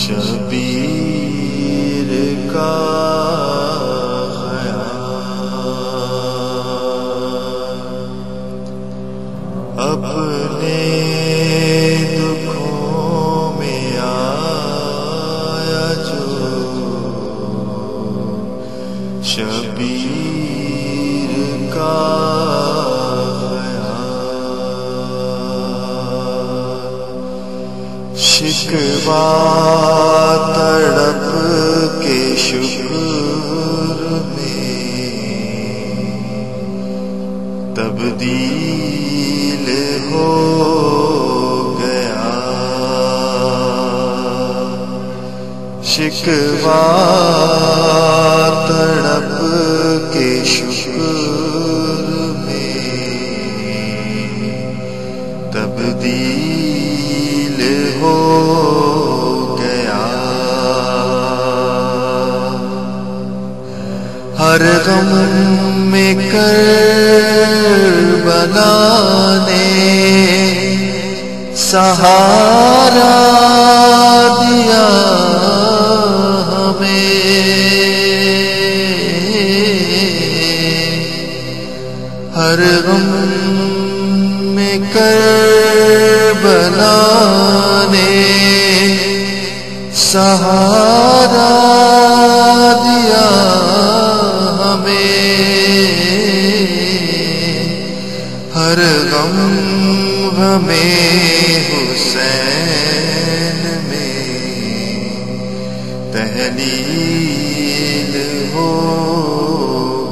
شبیر کا اپنے دکھوں میں آیا جو شبیر کا شکوہ تڑپ کے شکر میں تبدیل ہو گیا، شکوہ تڑپ کے شکر میں تبدیل ہو گیا، ہر غم میں کربلا نے سہارا دیا ہمیں، ہر غم میں کربلا نے سہارا دیا ہمیں، ہر غم ہمیں حسین میں تحلیل ہو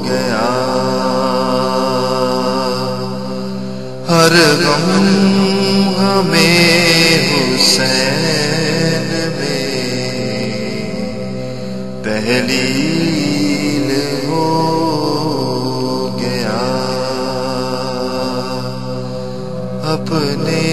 گیا، ہر غم ہمیں حسین میں تحلیل ہو گیا، اپنے